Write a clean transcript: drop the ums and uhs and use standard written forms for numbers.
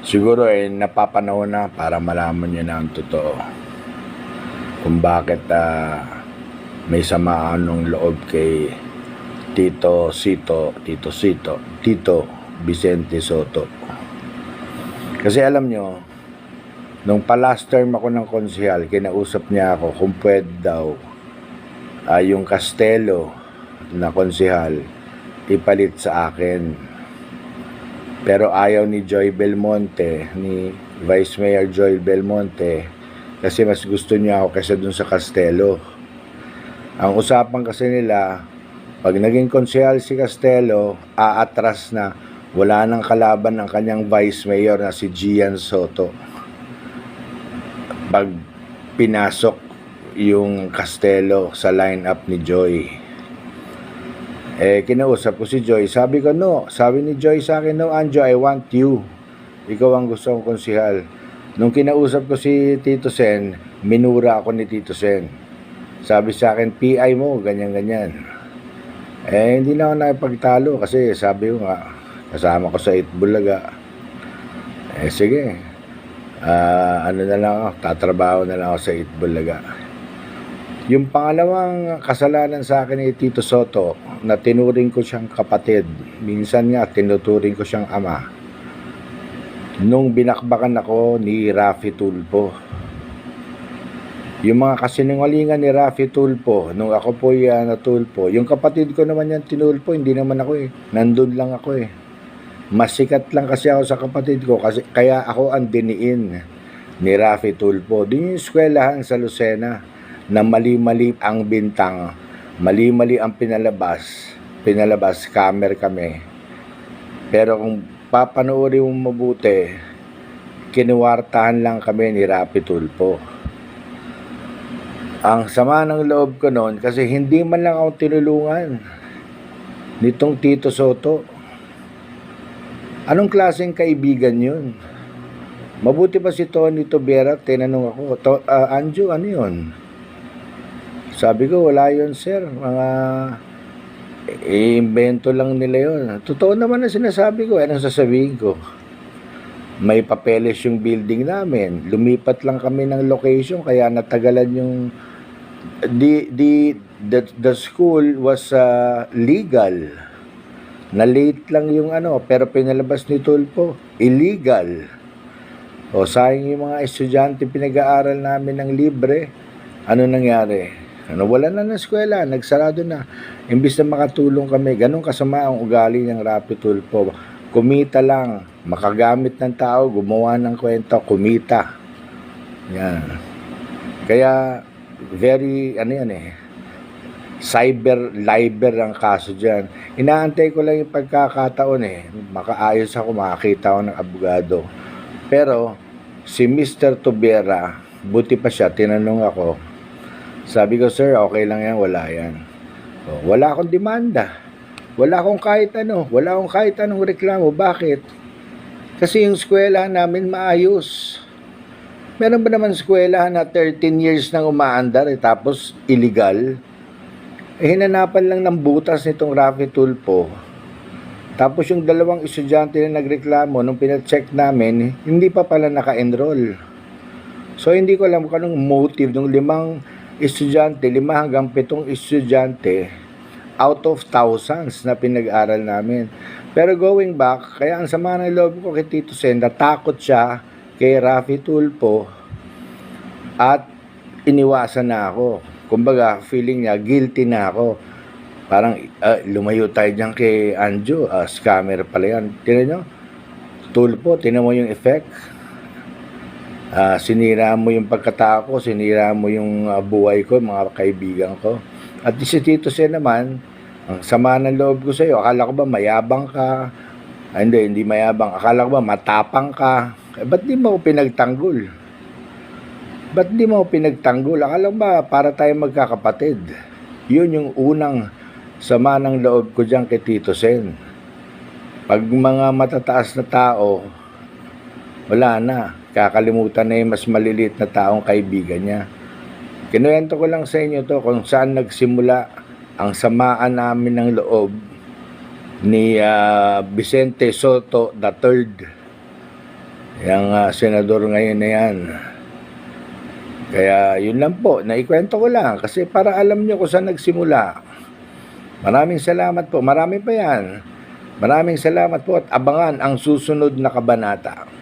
Siguro napapanahon na para malaman niyo na ang totoo kung bakit may samaan ng loob kay Tito Vicente Sotto. Kasi alam nyo, nung pa-last term ako ng konsehal, kinausap niya ako kung pwede daw yung Castelo na konsehal ipalit sa akin. Pero ayaw ni Joy Belmonte, ni Vice Mayor Joy Belmonte, kasi mas gusto niya ako kaysa dun sa Castelo. Ang usapan kasi nila, pag naging konsehal si Castelo, aatras na, wala nang kalaban ng kanyang Vice Mayor na si Gian Sotto. Pag pinasok yung Castelo sa lineup ni Joy. Kinausap ko si Joy. Sabi ko, no. Sabi ni Joy sa akin, no, Anjo, I want you. Ikaw ang gusto kong konsehal. Nung kinausap ko si Tito Sen, minura ako ni Tito Sen. Sabi sa akin, PI mo, ganyan-ganyan. Hindi na ako nakipagtalo kasi sabi ko nga, kasama ko sa Itbulaga. Sige. Ano na lang ako, tatrabaho na lang ako sa Itbulaga. Yung pangalawang kasalanan sa akin ni Tito Sotto, na tinuring ko siyang kapatid, minsan nga tinuturing ko siyang ama, nung binakbakan ako ni Raffy Tulfo. Yung mga kasinungalingan ni Raffy Tulfo, nung ako po natulpo, yung kapatid ko naman yan tinulpo, hindi naman ako nandun lang ako Mas sikat lang kasi ako sa kapatid ko, kasi kaya ako ang diniin ni Raffy Tulfo. Din yung eskwelahan sa Lucena, na mali-mali ang bintang, mali-mali ang pinalabas, camera kami. Pero kung papanoorin mo mabuti, kinuwartahan lang kami ni Raffy Tulfo. Ang sama ng loob ko noon kasi hindi man lang ako tinulungan nitong Tito Sotto. Anong klaseng kaibigan yun? Mabuti pa si Tony Tobera, tinanong ako, Anjo, ano yun? Sabi ko, wala yun sir, mga invento lang nila yun. Totoo naman ang sinasabi ko, anong sasabihin ko? May papeles yung building namin, lumipat lang kami ng location, kaya natagalan yung, the school was legal. Na late lang yung pero pinalabas ni Tulfo, illegal. O sayang yung mga estudyante pinag-aaral namin ng libre. Ano nangyari? Wala na ng eskwela, nagsarado na. Imbis na makatulong kami, ganun kasama ang ugali ng Raffy Tulfo. Kumita lang, makagamit ng tao, gumawa ng kwento, kumita. Yan. Kaya, very, cyber ang kaso dyan. Inaantay ko lang yung pagkakataon makaayos ako, makakita ako ng abogado. Pero, si Mr. Tobera, buti pa siya, tinanong ako, sabi ko, sir, okay lang yan, wala yan. Wala akong demanda. Wala akong kahit anong reklamo. Bakit? Kasi yung eskwela namin maayos. Meron ba naman eskwela na 13 years nang umaandar tapos illegal? Hinanapan lang ng butas nitong Raffy Tulfo. Tapos yung dalawang estudyante na nagreklamo, nung pinacheck namin, hindi pa pala naka-enroll. So hindi ko alam kung anong motive ng 5 estudyante, 5 hanggang 7 estudyante out of thousands na pinag-aral namin. Pero going back, kaya ang sama ng loob ko kay Tito Sen, natakot siya kay Raffy Tulfo at iniwasan na ako. Kumbaga, feeling niya, guilty na ako. Parang, lumayo tayo dyan kay Anjo, scammer pala yan. Tinan nyo, Tulfo, tinan mo yung effect. Sinira mo yung pagkatao ko, sinira mo yung buhay ko, mga kaibigan ko. At si Tito Sen naman, ang sama ng loob ko sa iyo, akala ko ba mayabang ka? Hindi mayabang. Akala ko ba matapang ka? Ba't di mo pinagtanggol? Akala ko ba para tayo magkakapatid? Yun yung unang sama ng loob ko dyan kay Tito Sen. Pag mga matataas na tao, wala na. Kakalimutan na yung mas maliliit na taong kaibigan niya. Kinuwento ko lang sa inyo to kung saan nagsimula ang samaan namin ng loob ni Vicente Sotto III. Yang senador ngayon na yan. Kaya yun lang po, naikwento ko lang kasi para alam nyo kung saan nagsimula. Maraming salamat po, marami pa yan. Maraming salamat po at abangan ang susunod na kabanata.